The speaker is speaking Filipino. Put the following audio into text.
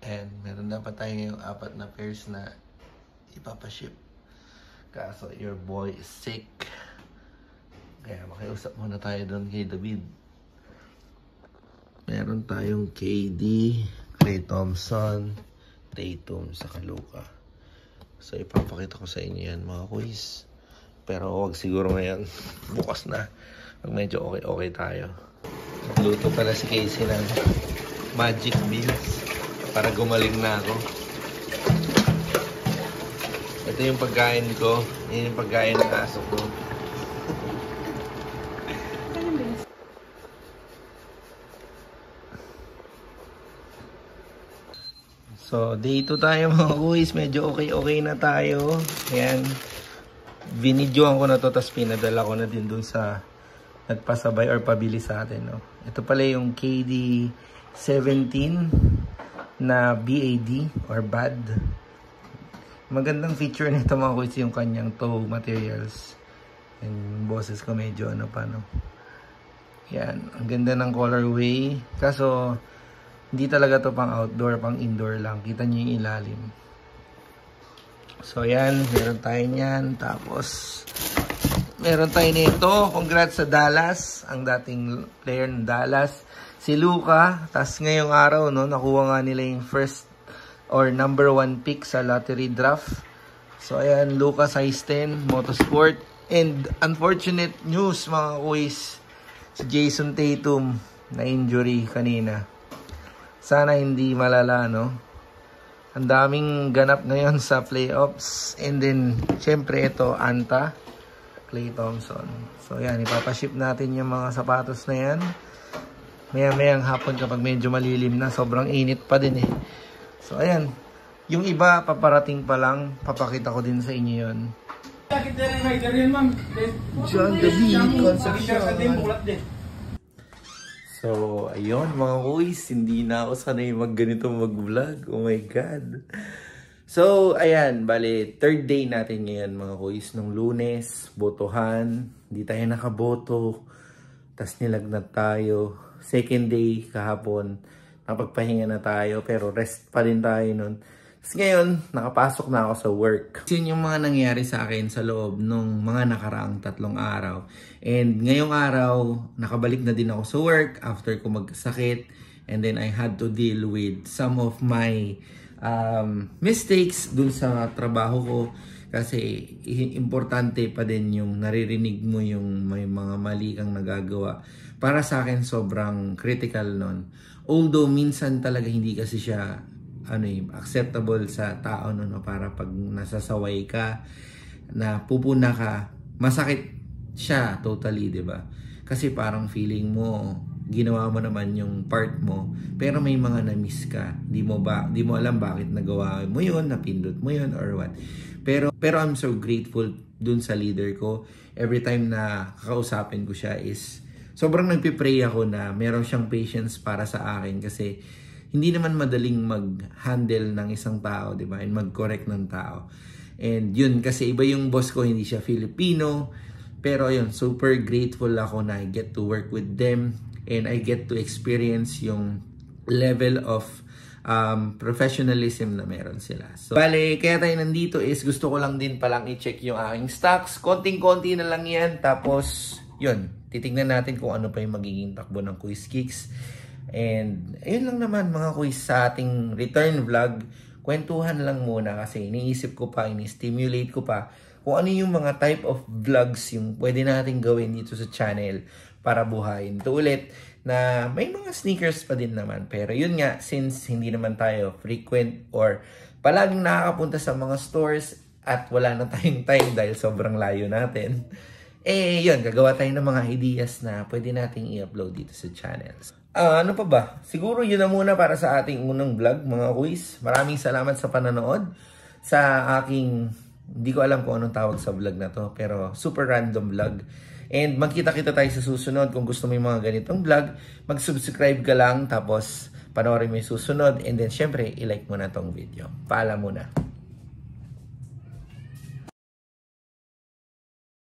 And meron na pa tayo ngayong 4 na pairs na ipapaship. Kaso your boy is sick. Kaya makiusap muna tayo doon kay David. Meron tayong KD, Klay Thompson, Tatum sa Luka. So ipapakita ko sa inyo yan mga kuys. Pero wag siguro ngayon. Bukas na. Pag medyo okay tayo. Nagluto pala si Casey ng magic beans para gumaling na ako. Ito yung pagkain ko. Yan yung pagkain ng aso ko. So, day 2 tayo mga kuys. Medyo okay na tayo. Ayan. Binidyoan ko na to, tapos pinadala ko na din dun sa nagpasabay or pabili sa atin. No? Ito pala yung KD 17 na BAD or BAD. Magandang feature nito mga kuys yung kanyang toe materials. And boses ko medyo ano pa, no? Yan. Ang ganda ng colorway. Kaso, hindi talaga to pang outdoor, pang indoor lang. Kita nyo yung ilalim. So, yan. Meron tayo niyan. Tapos, meron tayo nito. Congrats sa Dallas. Ang dating player ng Dallas. Si Luka. Tapos, ngayong araw, no, nakuha nga nila yung first or number 1 pick sa lottery draft. So, ayan. Luka size 10. Motorsport. And, unfortunate news, mga kuys. Si Jason Tatum na injury kanina. Sana hindi malala, no? Ang daming ganap ngayon sa playoffs. And then, syempre ito, Anta, Klay Thompson. So, yan. Ipapaship natin yung mga sapatos na yan. Maya-mayang hapon kapag medyo malilim na. Sobrang init pa din eh. So, ayan. Yung iba, paparating pa lang. Papakita ko din sa inyo yun. John David, Concepcion. So, ayun mga kuys, hindi na ako sanay ganito mag-vlog. Oh my God. So, ayan, bale, 3rd day natin ngayon mga kuys. Nung Lunes, botohan, hindi tayo nakaboto. Tas nilagnat tayo. 2nd day, kahapon, napagpahinga na tayo. Pero rest pa din tayo nun. Tapos ngayon, nakapasok na ako sa work. Yun yung mga nangyari sa akin sa loob nung mga nakaraang 3 araw. And ngayong araw, nakabalik na din ako sa work after ko magkasakit. And then I had to deal with some of my mistakes dun sa trabaho ko. Kasi importante pa din yung naririnig mo yung may mga mali kang nagagawa. Para sa akin, sobrang critical nun. Although minsan talaga hindi kasi siya acceptable sa tao, no, para pag nasasaway ka, na pupuna ka, masakit siya totally, 'di ba? Kasi parang feeling mo ginawa mo naman yung part mo, pero may mga na-miss ka. Di mo alam bakit nagawa mo 'yun, napindot mo 'yun or what. Pero I'm so grateful dun sa leader ko. Every time na kakausapin ko siya is sobrang nagpi-pray ako na meron siyang patience para sa akin, kasi hindi naman madaling mag-handle ng isang tao, di ba? And mag-correct ng tao. And yun, kasi iba yung boss ko, hindi siya Filipino. Pero yun, super grateful ako na I get to work with them. And I get to experience yung level of professionalism na meron sila. So, bale, kaya tayo nandito is gusto ko lang din palang i-check yung aking stocks. Konting-konti na lang yan. Tapos, yun, titignan natin kung ano pa yung magiging takbo ng Quiz Kicks. And ayun lang naman mga kuys sa ating return vlog. Kwentuhan lang muna kasi iniisip ko pa, ini-stimulate ko pa kung ano yung mga type of vlogs yung pwede natin gawin dito sa channel para buhayin. Ito ulit na may mga sneakers pa din naman. Pero yun nga, since hindi naman tayo frequent or palaging nakakapunta sa mga stores at wala na tayong time dahil sobrang layo natin, eh yun, gagawa tayo ng mga ideas na pwede nating i-upload dito sa channels. Ano pa ba? Siguro yun na muna para sa ating unang vlog, mga kuys. Maraming salamat sa panonood sa aking, hindi ko alam kung anong tawag sa vlog na to, pero super random vlog. And magkita-kita tayo sa susunod. Kung gusto mo yung mga ganitong vlog, mag-subscribe ka lang, tapos panoorin mo yung susunod. And then syempre, i-like mo na tong video. Paalam muna.